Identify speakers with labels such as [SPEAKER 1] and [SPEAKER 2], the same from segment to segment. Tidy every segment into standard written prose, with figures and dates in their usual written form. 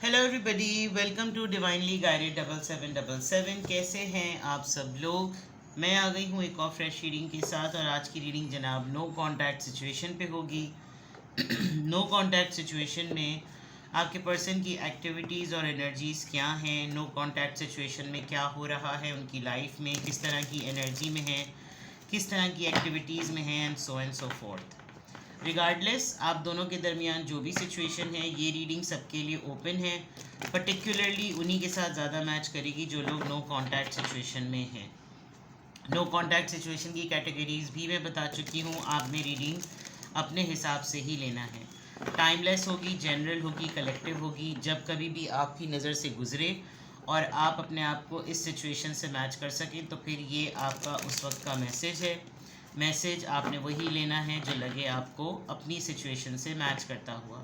[SPEAKER 1] Hello everybody, welcome to divinely guided 7777। कैसे हैं आप सब लोग। मैं आ गई हूँ एक और फ्रेश रीडिंग के साथ और आज की रीडिंग जनाब नो कांटेक्ट सिचुएशन पे होगी। नो कांटेक्ट सिचुएशन में आपके पर्सन की एक्टिविटीज़ और एनर्जीज़ क्या हैं, नो कांटेक्ट सिचुएशन में क्या हो रहा है उनकी लाइफ में, किस तरह की एनर्जी में है, किस तरह की एक्टिविटीज़ में है एंड सो फोर्थ। रिगार्डलेस आप दोनों के दरमियान जो भी सिचुएशन है, ये रीडिंग सबके लिए ओपन है। पर्टिकुलरली उन्हीं के साथ ज़्यादा मैच करेगी जो लोग नो कांटेक्ट सिचुएशन में हैं। नो कांटेक्ट सिचुएशन की कैटेगरीज भी मैं बता चुकी हूँ, आपने रीडिंग अपने हिसाब से ही लेना है। टाइमलेस होगी, जनरल होगी, कलेक्टिव होगी। जब कभी भी आपकी नज़र से गुजरे और आप अपने आप को इस सिचुएशन से मैच कर सकें तो फिर ये आपका उस वक्त का मैसेज है। मैसेज आपने वही लेना है जो लगे आपको अपनी सिचुएशन से मैच करता हुआ।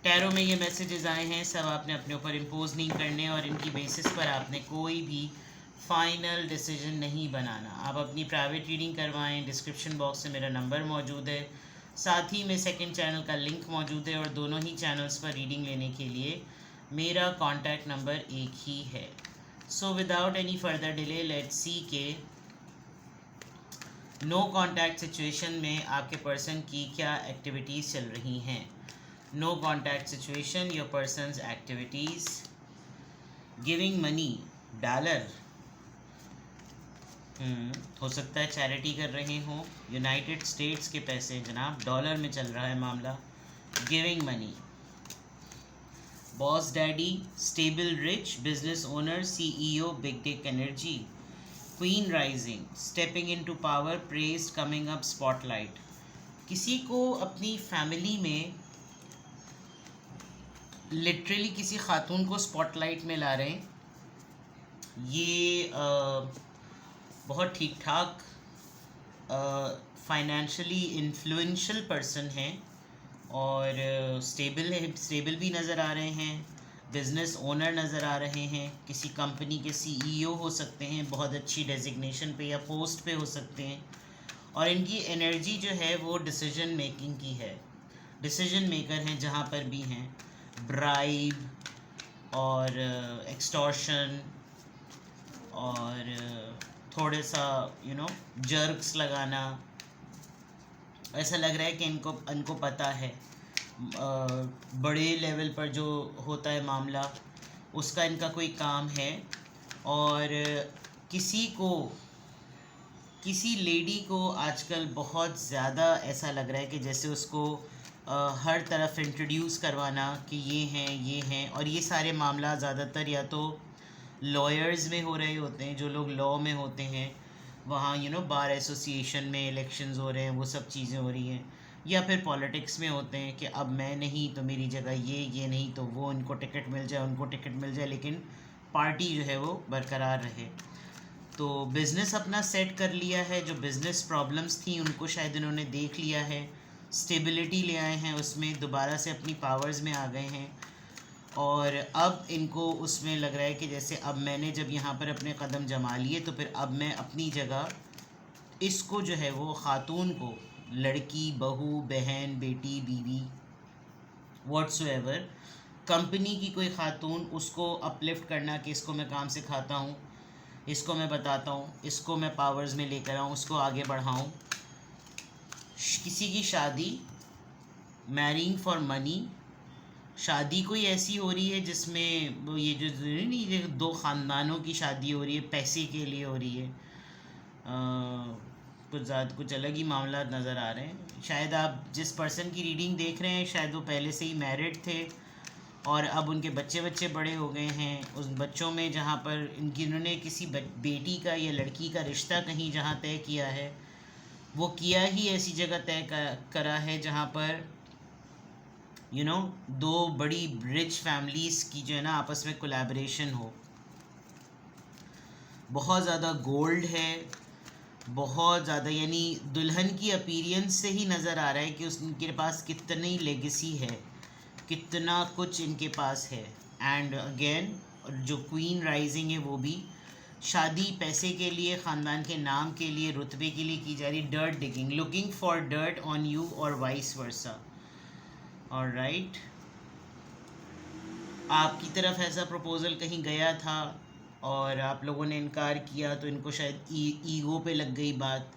[SPEAKER 1] टैरो में ये मैसेजेस आए हैं, सब आपने अपने ऊपर इम्पोज नहीं करने और इनकी बेसिस पर आपने कोई भी फाइनल डिसीजन नहीं बनाना। आप अपनी प्राइवेट रीडिंग करवाएं, डिस्क्रिप्शन बॉक्स में मेरा नंबर मौजूद है, साथ ही में सेकंड चैनल का लिंक मौजूद है और दोनों ही चैनल्स पर रीडिंग लेने के लिए मेरा कॉन्टैक्ट नंबर एक ही है। So without any further delay let's see के नो कांटेक्ट सिचुएशन में आपके पर्सन की क्या एक्टिविटीज़ चल रही हैं। No contact situation, your persons activities. Giving money, dollar, हो सकता है चैरिटी कर रहे हों। यूनाइटेड स्टेट्स के पैसे जनाब, डॉलर में चल रहा है मामला। Giving money. Boss daddy, stable rich, business owner, CEO, big tech energy. Queen rising, stepping into power, praised, coming up, spotlight. किसी को अपनी फैमिली में लिटरली किसी खातून को स्पॉटलाइट में ला रहे हैं। ये बहुत ठीक ठाक फाइनेंशियली इन्फ्लुएंशियल पर्सन हैं और स्टेबल भी नज़र आ रहे हैं। बिज़नेस ओनर नज़र आ रहे हैं, किसी कंपनी के सीईओ हो सकते हैं, बहुत अच्छी डेजिग्नेशन पे या पोस्ट पे हो सकते हैं। और इनकी एनर्जी जो है वो डिसीजन मेकिंग की है, डिसीजन मेकर हैं जहाँ पर भी हैं। ब्राइब और एक्सटॉर्शन और थोड़े सा जर्क्स लगाना। ऐसा लग रहा है कि इनको पता है बड़े लेवल पर जो होता है मामला, उसका इनका कोई काम है। और किसी लेडी को आजकल बहुत ज़्यादा ऐसा लग रहा है कि जैसे उसको हर तरफ इंट्रोड्यूस करवाना कि ये हैं और ये सारे मामला ज़्यादातर या तो लॉयर्स में हो रहे होते हैं, जो लोग लॉ में होते हैं वहाँ बार एसोसिएशन में इलेक्शंस हो रहे हैं, वो सब चीज़ें हो रही हैं। या फिर पॉलिटिक्स में होते हैं कि अब मैं नहीं तो मेरी जगह ये नहीं तो वो, इनको टिकट मिल जाए उनको टिकट मिल जाए, लेकिन पार्टी जो है वो बरकरार रहे। तो बिज़नेस अपना सेट कर लिया है, जो बिज़नेस प्रॉब्लम्स थी उनको शायद इन्होंने देख लिया है, स्टेबिलिटी ले आए हैं, उसमें दोबारा से अपनी पावर्स में आ गए हैं। और अब इनको उसमें लग रहा है कि जैसे अब मैंने जब यहाँ पर अपने कदम जमा लिए तो फिर अब मैं अपनी जगह इसको जो है वो ख़ातून को, लड़की, बहू, बहन, बेटी, बीवी, व्हाट्सोएवर, कंपनी की कोई ख़ातून, उसको अपलिफ्ट करना कि इसको मैं काम सिखाता हूँ, इसको मैं बताता हूँ, इसको मैं पावर्स में लेकर आऊँ, उसको आगे बढ़ाऊँ। किसी की शादी, मैरिंग फॉर मनी, शादी कोई ऐसी हो रही है जिसमें वो ये जो नहीं, दो ख़ानदानों की शादी हो रही है, पैसे के लिए हो रही है। कुछ अलग ही मामला नज़र आ रहे हैं। शायद आप जिस पर्सन की रीडिंग देख रहे हैं शायद वो पहले से ही मैरिड थे और अब उनके बच्चे बड़े हो गए हैं। उस बच्चों में जहाँ पर इन्होंने किसी बेटी का या लड़की का रिश्ता कहीं जहाँ तय किया है, वो किया ही ऐसी जगह तय करा है जहाँ पर दो बड़ी रिच फैमिलीज़ की जो है ना आपस में कोलैबोरेशन हो। बहुत ज़्यादा गोल्ड है, बहुत ज़्यादा, यानी दुल्हन की अपीयरेंस से ही नज़र आ रहा है कि उनके पास कितनी लेगेसी है, कितना कुछ इनके पास है। एंड अगेन जो क्वीन राइजिंग है वो भी शादी पैसे के लिए, ख़ानदान के नाम के लिए, रुतबे के लिए की जा रही। Dirt digging, looking for dirt on you और वाइस वर्सा। ऑलराइट, आपकी तरफ ऐसा प्रपोज़ल कहीं गया था और आप लोगों ने इनकार किया, तो इनको शायद ईगो पे लग गई बात,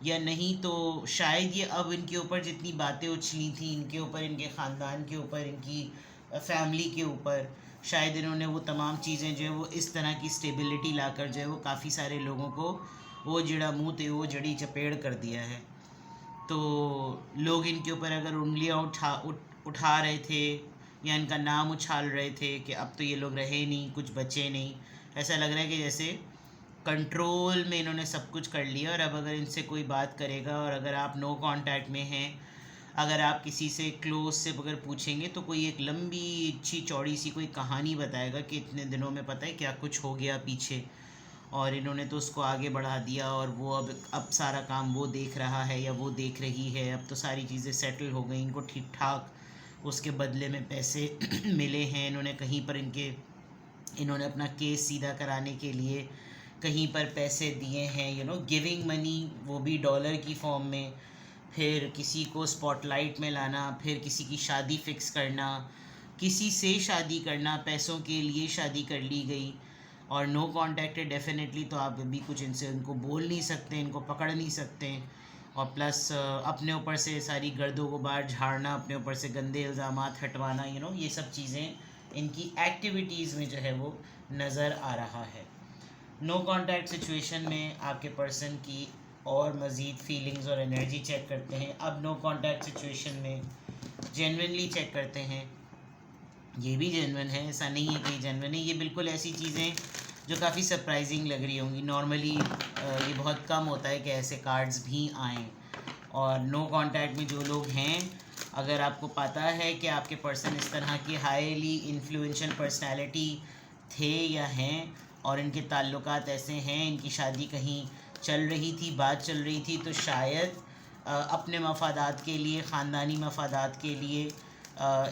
[SPEAKER 1] या नहीं तो शायद ये अब इनके ऊपर जितनी बातें उछली थी, इनके ऊपर, इनके ख़ानदान के ऊपर, इनकी फैमिली के ऊपर, शायद इन्होंने वो तमाम चीज़ें जो है वो इस तरह की स्टेबिलिटी लाकर जो है वो काफ़ी सारे लोगों को वो जड़ा मुँह थे वो जड़ी चपेड़ कर दिया है। तो लोग इनके ऊपर अगर उंगलियां उठा रहे थे या इनका नाम उछाल रहे थे कि अब तो ये लोग रहे नहीं, कुछ बचे नहीं, ऐसा लग रहा है कि जैसे कंट्रोल में इन्होंने सब कुछ कर लिया। और अब अगर इनसे कोई बात करेगा और अगर आप नो कांटेक्ट में हैं, अगर आप किसी से क्लोज से अगर पूछेंगे तो कोई एक लंबी अच्छी चौड़ी सी कोई कहानी बताएगा कि इतने दिनों में पता है क्या कुछ हो गया पीछे, और इन्होंने तो उसको आगे बढ़ा दिया और वो अब सारा काम वो देख रहा है या वो देख रही है, अब तो सारी चीज़ें सेटल हो गई, इनको ठीक ठाक उसके बदले में पैसे मिले हैं। इन्होंने कहीं पर इन्होंने अपना केस सीधा कराने के लिए कहीं पर पैसे दिए हैं, गिविंग मनी, वो भी डॉलर की फॉर्म में, फिर किसी को स्पॉटलाइट में लाना, फिर किसी की शादी फिक्स करना, किसी से शादी करना, पैसों के लिए शादी कर ली गई। और नो कांटेक्ट है डेफिनेटली, तो आप भी कुछ इनको बोल नहीं सकते, इनको पकड़ नहीं सकते। और प्लस अपने ऊपर से सारी गर्दों को बाहर झाड़ना, अपने ऊपर से गंदे इल्ज़ामात हटवाना, ये सब चीज़ें इनकी एक्टिविटीज़ में जो है वो नज़र आ रहा है। नो कांटेक्ट सिचुएशन में आपके पर्सन की और मज़ीद फीलिंग्स और एनर्जी चेक करते हैं। अब नो कांटेक्ट सिचुएशन में जेन्युइनली चेक करते हैं, ये भी जेन्युइन है, ऐसा नहीं है कि जेन्युइन है, ये बिल्कुल ऐसी चीज़ें जो काफ़ी सरप्राइजिंग लग रही होंगी। नॉर्मली ये बहुत कम होता है कि ऐसे कार्ड्स भी आएँ। और नो कांटेक्ट में जो लोग हैं, अगर आपको पता है कि आपके पर्सन इस तरह की हाईली इन्फ्लुएंशियल पर्सनैलिटी थे या हैं और इनके ताल्लुकात ऐसे हैं, इनकी शादी कहीं चल रही थी, बात चल रही थी, तो शायद अपने मफादात के लिए, ख़ानदानी मफादात के लिए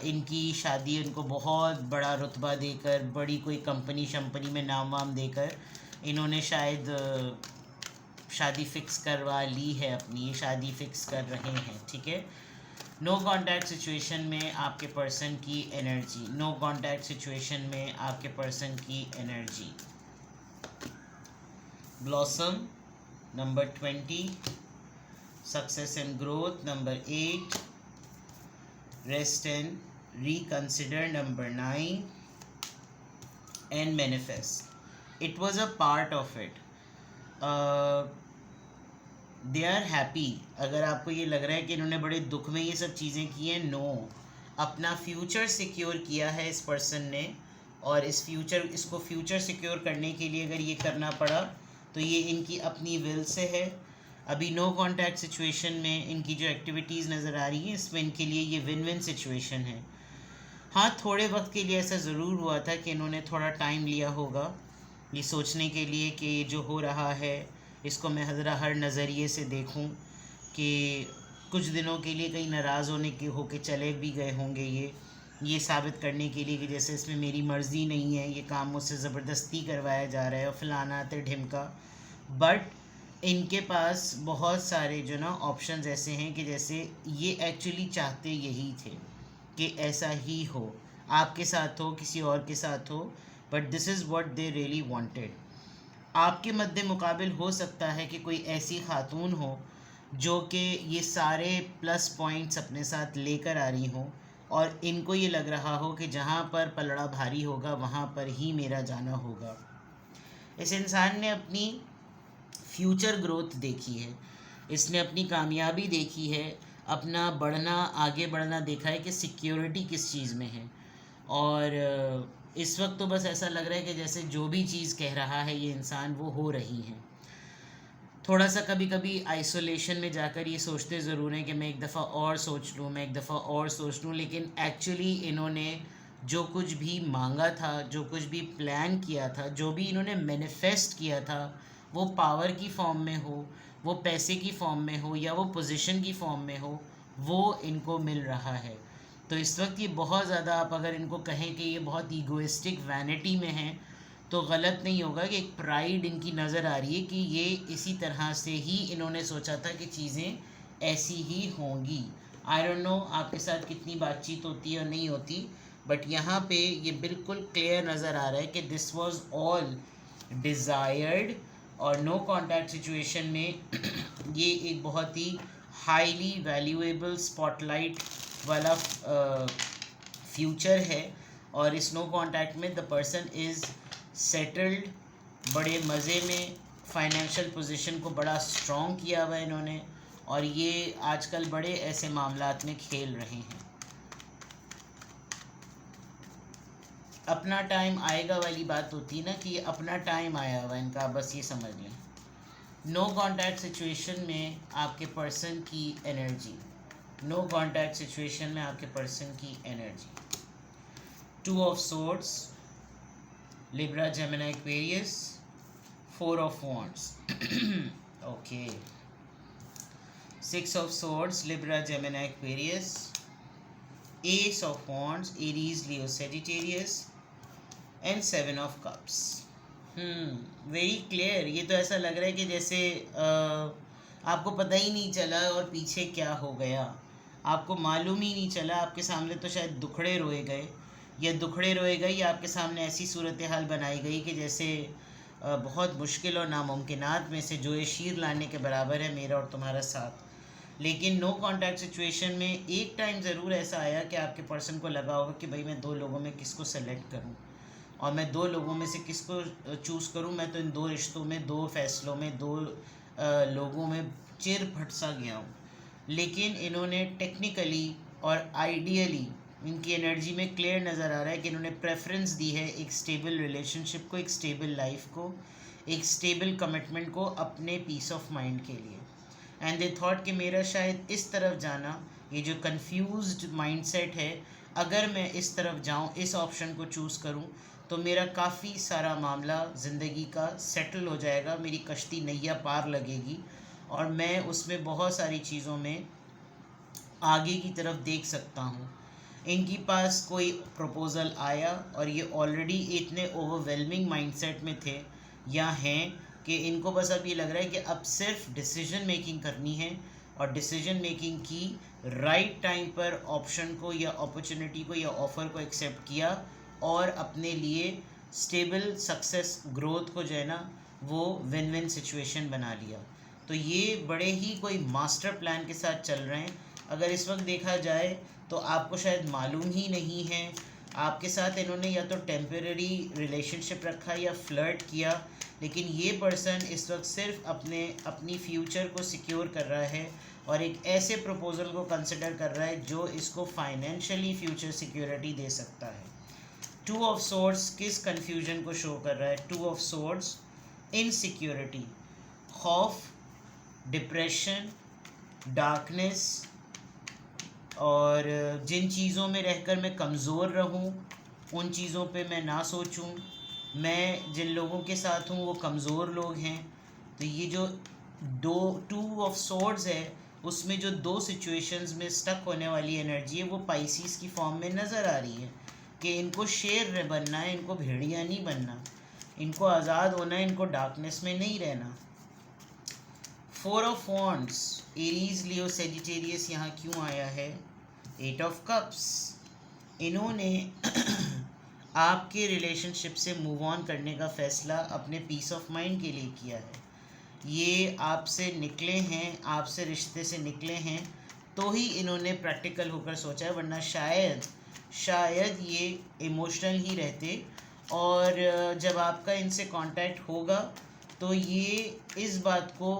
[SPEAKER 1] इनकी शादी इनको बहुत बड़ा रुतबा देकर, बड़ी कोई कंपनी शंपनी में नाम वाम देकर इन्होंने शायद शादी फ़िक्स करवा ली है अपनी, ये शादी फ़िक्स कर रहे हैं, ठीक है। नो कांटेक्ट सिचुएशन में आपके पर्सन की एनर्जी, नो कांटेक्ट सिचुएशन में आपके पर्सन की energy. Blossom number 20, success and growth number 8, rest and reconsider number 9, and manifest. It was a part of it. They are happy. अगर आपको ये लग रहा है कि इन्होंने बड़े दुख में ये सब चीज़ें की हैं, नो, अपना फ्यूचर सिक्योर किया है इस पर्सन ने, और इसको फ्यूचर सिक्योर करने के लिए अगर ये करना पड़ा तो ये इनकी अपनी विल से है। अभी नो कांटेक्ट सिचुएशन में इनकी जो एक्टिविटीज़ नज़र आ रही हैं, इसमें इनके लिए ये विन विन सिचुएशन है। हाँ, थोड़े वक्त के लिए ऐसा ज़रूर हुआ था कि इन्होंने थोड़ा टाइम लिया होगा ये सोचने के लिए कि जो हो रहा है इसको मैं हर नज़रिए से देखूं, कि कुछ दिनों के लिए कहीं नाराज़ होके चले भी गए होंगे ये साबित करने के लिए कि जैसे इसमें मेरी मर्ज़ी नहीं है, ये काम मुझसे ज़बरदस्ती करवाया जा रहा है और फलाना ते ढिमका। बट इनके पास बहुत सारे जो ना ऑप्शंस ऐसे हैं कि जैसे ये एक्चुअली चाहते यही थे कि ऐसा ही हो, आपके साथ हो, किसी और के साथ हो, but this is what they really wanted. आपके मद्दे मुकाबिल हो सकता है कि कोई ऐसी खातून हो जो कि ये सारे प्लस पॉइंट्स अपने साथ लेकर आ रही हों और इनको ये लग रहा हो कि जहाँ पर पलड़ा भारी होगा वहाँ पर ही मेरा जाना होगा। इस इंसान ने अपनी फ्यूचर ग्रोथ देखी है, इसने अपनी कामयाबी देखी है, अपना बढ़ना, आगे बढ़ना देखा है कि सिक्योरिटी किस चीज़ में है। और इस वक्त तो बस ऐसा लग रहा है कि जैसे जो भी चीज़ कह रहा है ये इंसान वो हो रही है। थोड़ा सा कभी कभी आइसोलेशन में जाकर ये सोचते ज़रूर हैं कि मैं एक दफ़ा और सोच लूँ, मैं एक दफ़ा और सोच लूँ, लेकिन एक्चुअली इन्होंने जो कुछ भी मांगा था, जो कुछ भी प्लान किया था, जो भी इन्होंने मैनिफेस्ट किया था, वो पावर की फॉर्म में हो, वो पैसे की फॉर्म में हो, या वो पोजीशन की फॉर्म में हो, वो इनको मिल रहा है। तो इस वक्त ये बहुत ज़्यादा, आप अगर इनको कहें कि ये बहुत ईगोइस्टिक वैनिटी में हैं तो गलत नहीं होगा कि एक प्राइड इनकी नज़र आ रही है कि ये इसी तरह से ही इन्होंने सोचा था कि चीज़ें ऐसी ही होंगी। आई डोंट नो आपके साथ कितनी बातचीत होती है और नहीं होती, बट यहाँ पे ये बिल्कुल क्लियर नज़र आ रहा है कि दिस वाज ऑल डिज़ायर्ड, और नो कॉन्टैक्ट सिचुएशन में ये एक बहुत ही हाईली वैल्यूएबल स्पॉटलाइट वाला फ्यूचर है। और इस नो कॉन्टैक्ट में द पर्सन इज़ सेटल्ड, बड़े मज़े में, फाइनेंशियल पोजीशन को बड़ा स्ट्रॉन्ग किया हुआ है इन्होंने, और ये आजकल बड़े ऐसे मामलात में खेल रहे हैं। अपना टाइम आएगा वाली बात होती है ना, कि ये अपना टाइम आया हुआ है इनका, बस ये समझ लें। नो कॉन्टैक्ट सिचुएशन में आपके पर्सन की एनर्जी, नो कॉन्टैक्ट सिचुएशन में आपके पर्सन की energy, 2 of swords, Libra Gemini Aquarius, 4 of wands, okay, 6 of swords, Libra Gemini Aquarius, S of wands, Aries Leo Sagittarius, and 7 of cups. Very clear. ये तो ऐसा लग रहा है कि जैसे आपको पता ही नहीं चला और पीछे क्या हो गया, आपको मालूम ही नहीं चला। आपके सामने तो शायद दुखड़े रोए गए, या दुखड़े रोए गए, या आपके सामने ऐसी सूरत हाल बनाई गई कि जैसे बहुत मुश्किल और नामुमकिनात में से जो ये शीर लाने के बराबर है मेरा और तुम्हारा साथ। लेकिन नो कॉन्टैक्ट सिचुएशन में एक टाइम ज़रूर ऐसा आया कि आपके पर्सन को लगा होगा कि भाई मैं 2 लोगों में किसको सेलेक्ट करूं, और मैं 2 लोगों में से किसको चूज़ करूं। मैं तो इन 2 रिश्तों में, 2 फैसलों में, 2 लोगों में चिर फट सा गया हूँ। लेकिन इन्होंने टेक्निकली और आइडियली, इनकी एनर्जी में क्लियर नज़र आ रहा है कि इन्होंने प्रेफरेंस दी है एक स्टेबल रिलेशनशिप को, एक स्टेबल लाइफ को, एक स्टेबल कमिटमेंट को, अपने पीस ऑफ माइंड के लिए। एंड दे थॉट कि मेरा शायद इस तरफ जाना, ये जो कंफ्यूज्ड माइंडसेट है, अगर मैं इस तरफ जाऊं, इस ऑप्शन को चूज़ करूं, तो मेरा काफ़ी सारा मामला ज़िंदगी का सेटल हो जाएगा, मेरी कश्ती नैया पार लगेगी, और मैं उसमें बहुत सारी चीज़ों में आगे की तरफ देख सकता हूँ। इनके पास कोई प्रपोज़ल आया और ये ऑलरेडी इतने ओवरवेलमिंग माइंडसेट में थे या हैं कि इनको बस अब ये लग रहा है कि अब सिर्फ डिसीजन मेकिंग करनी है, और डिसीजन मेकिंग की राइट टाइम पर ऑप्शन को या अपॉर्चुनिटी को या ऑफ़र को एक्सेप्ट किया, और अपने लिए स्टेबल सक्सेस ग्रोथ को जो है ना वो विन विन सिचुएशन बना लिया। तो ये बड़े ही कोई मास्टर प्लान के साथ चल रहे हैं। अगर इस वक्त देखा जाए तो आपको शायद मालूम ही नहीं है, आपके साथ इन्होंने या तो टेम्परेरी रिलेशनशिप रखा या फ्लर्ट किया, लेकिन ये पर्सन इस वक्त सिर्फ अपनी फ्यूचर को सिक्योर कर रहा है, और एक ऐसे प्रपोज़ल को कंसिडर कर रहा है जो इसको फाइनेंशियली फ्यूचर सिक्योरिटी दे सकता है। 2 ऑफ सोर्ड्स किस कन्फ्यूजन को शो कर रहा है? 2 ऑफ सोर्ड्स इनसिक्योरिटी, खौफ, डिप्रेशन, डार्कनेस, और जिन चीज़ों में रहकर मैं कमज़ोर रहूं उन चीज़ों पे मैं ना सोचूं, मैं जिन लोगों के साथ हूं वो कमज़ोर लोग हैं। तो ये जो 2 ऑफ सोर्ड्स है, उसमें जो 2 सिचुएशंस में स्टक होने वाली एनर्जी है वो पाइसिस की फॉर्म में नज़र आ रही है कि इनको शेर बनना है, इनको भेड़िया नहीं बनना, इनको आज़ाद होना है, इनको डार्कनेस में नहीं रहना। 4 of wands, Aries Leo Sagittarius यहाँ क्यों आया है? 8 ऑफ कप्स, इन्होंने आपके रिलेशनशिप से मूव ऑन करने का फ़ैसला अपने पीस ऑफ माइंड के लिए किया है। ये आपसे निकले हैं, आपसे रिश्ते से निकले हैं, तो ही इन्होंने प्रैक्टिकल होकर सोचा है, वरना शायद ये इमोशनल ही रहते, और जब आपका इनसे कांटेक्ट होगा तो ये इस बात को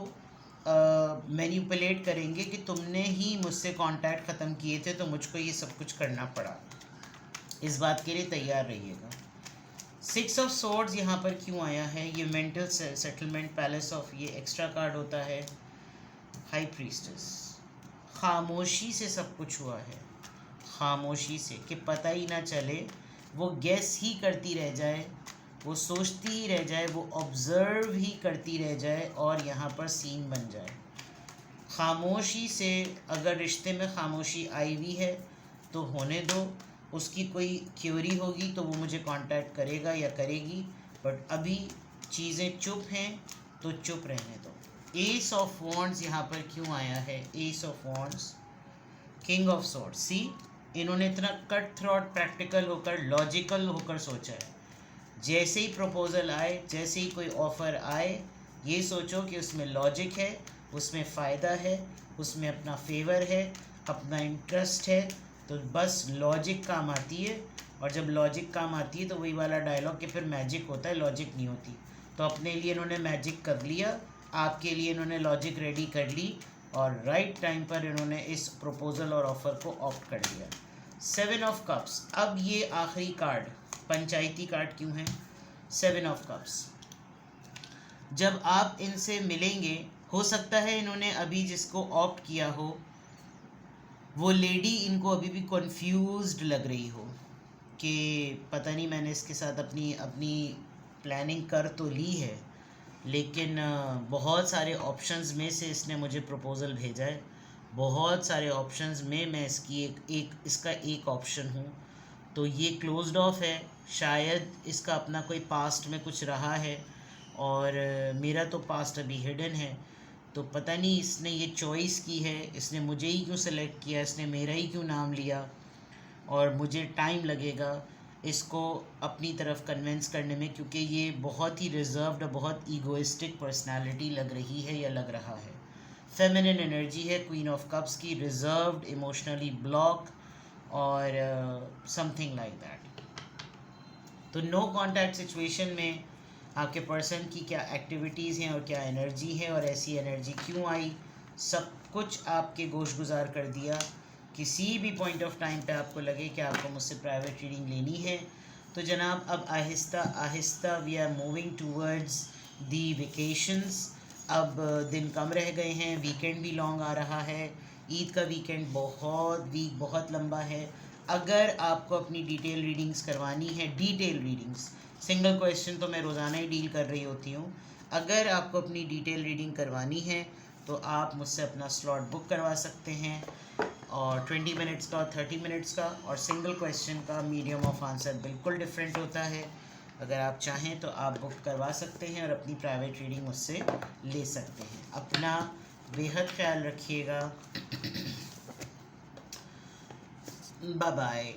[SPEAKER 1] मैनिपुलेट करेंगे कि तुमने ही मुझसे कांटेक्ट ख़त्म किए थे तो मुझको ये सब कुछ करना पड़ा। इस बात के लिए तैयार रहिएगा। 6 ऑफ सोर्ड्स यहाँ पर क्यों आया है? ये मेंटल सेटलमेंट, पैलेस ऑफ, ये एक्स्ट्रा कार्ड होता है, हाई प्रीस्टेस। खामोशी से सब कुछ हुआ है, खामोशी से, कि पता ही ना चले, वो गेस ही करती रह जाए, वो सोचती ही रह जाए, वो ऑब्ज़र्व ही करती रह जाए, और यहाँ पर सीन बन जाए। खामोशी से, अगर रिश्ते में खामोशी आई हुई है तो होने दो, उसकी कोई क्यूरी होगी तो वो मुझे कांटेक्ट करेगा या करेगी, बट अभी चीज़ें चुप हैं तो चुप रहने दो। एस ऑफ वॉन्ड्स यहाँ पर क्यों आया है? Ace of wands, king of swords. See, इन्होंने इतना कट थ्रॉट प्रैक्टिकल होकर लॉजिकल होकर सोचा है। जैसे ही प्रपोज़ल आए, जैसे ही कोई ऑफ़र आए, ये सोचो कि उसमें लॉजिक है, उसमें फ़ायदा है, उसमें अपना फेवर है, अपना इंटरेस्ट है, तो बस लॉजिक काम आती है। और जब लॉजिक काम आती है तो वही वाला डायलॉग कि फिर मैजिक होता है, लॉजिक नहीं होती। तो अपने लिए इन्होंने मैजिक कर लिया, आपके लिए इन्होंने लॉजिक रेडी कर ली, और राइट टाइम पर इन्होंने इस प्रपोज़ल और ऑफ़र को ऑप्ट कर लिया। 7 ऑफ कप्स। अब ये आखिरी कार्ड पंचायती कार्ड क्यों है? 7 ऑफ कप्स। जब आप इनसे मिलेंगे, हो सकता है इन्होंने अभी जिसको ऑप्ट किया हो वो लेडी इनको अभी भी कंफ्यूज्ड लग रही हो कि पता नहीं, मैंने इसके साथ अपनी अपनी प्लानिंग कर तो ली है, लेकिन बहुत सारे ऑप्शंस में से इसने मुझे प्रपोज़ल भेजा है, बहुत सारे ऑप्शंस में मैं इसकी इसका एक ऑप्शन हूँ, तो ये क्लोज्ड ऑफ है। शायद इसका अपना कोई पास्ट में कुछ रहा है, और मेरा तो पास्ट अभी हिडन है, तो पता नहीं इसने ये चॉइस की है, इसने मुझे ही क्यों सेलेक्ट किया, इसने मेरा ही क्यों नाम लिया, और मुझे टाइम लगेगा इसको अपनी तरफ कन्विंस करने में, क्योंकि ये बहुत ही रिजर्व्ड और बहुत ईगोइस्टिक पर्सनालिटी लग रही है या लग रहा है। फेमिनिन एनर्जी है क्वीन ऑफ कप्स की, रिजर्व्ड, इमोशनली ब्लॉक और समथिंग लाइक दैट। तो नो कॉन्टैक्ट सिचुएशन में आपके पर्सन की क्या एक्टिविटीज़ हैं और क्या एनर्जी है, और ऐसी एनर्जी क्यों आई, सब कुछ आपके गोश गुजार कर दिया। किसी भी पॉइंट ऑफ टाइम पे आपको लगे कि आपको मुझसे प्राइवेट रीडिंग लेनी है, तो जनाब अब आहिस्ता आहिस्ता we are moving towards the vacations. अब दिन कम रह गए हैं, वीकेंड भी लॉन्ग आ रहा है, ईद का वीकेंड बहुत लंबा है। अगर आपको अपनी डिटेल रीडिंग्स करवानी है, डिटेल रीडिंग्स, सिंगल क्वेश्चन तो मैं रोज़ाना ही डील कर रही होती हूँ, अगर आपको अपनी डिटेल रीडिंग करवानी है तो आप मुझसे अपना स्लॉट बुक करवा सकते हैं, और 20 मिनट्स का और 30 मिनट्स का, और सिंगल क्वेश्चन का मीडियम ऑफ आंसर बिल्कुल डिफरेंट होता है। अगर आप चाहें तो आप बुक करवा सकते हैं और अपनी प्राइवेट रीडिंग मुझसे ले सकते हैं। अपना बेहद ख्याल रखिएगा। Bye bye.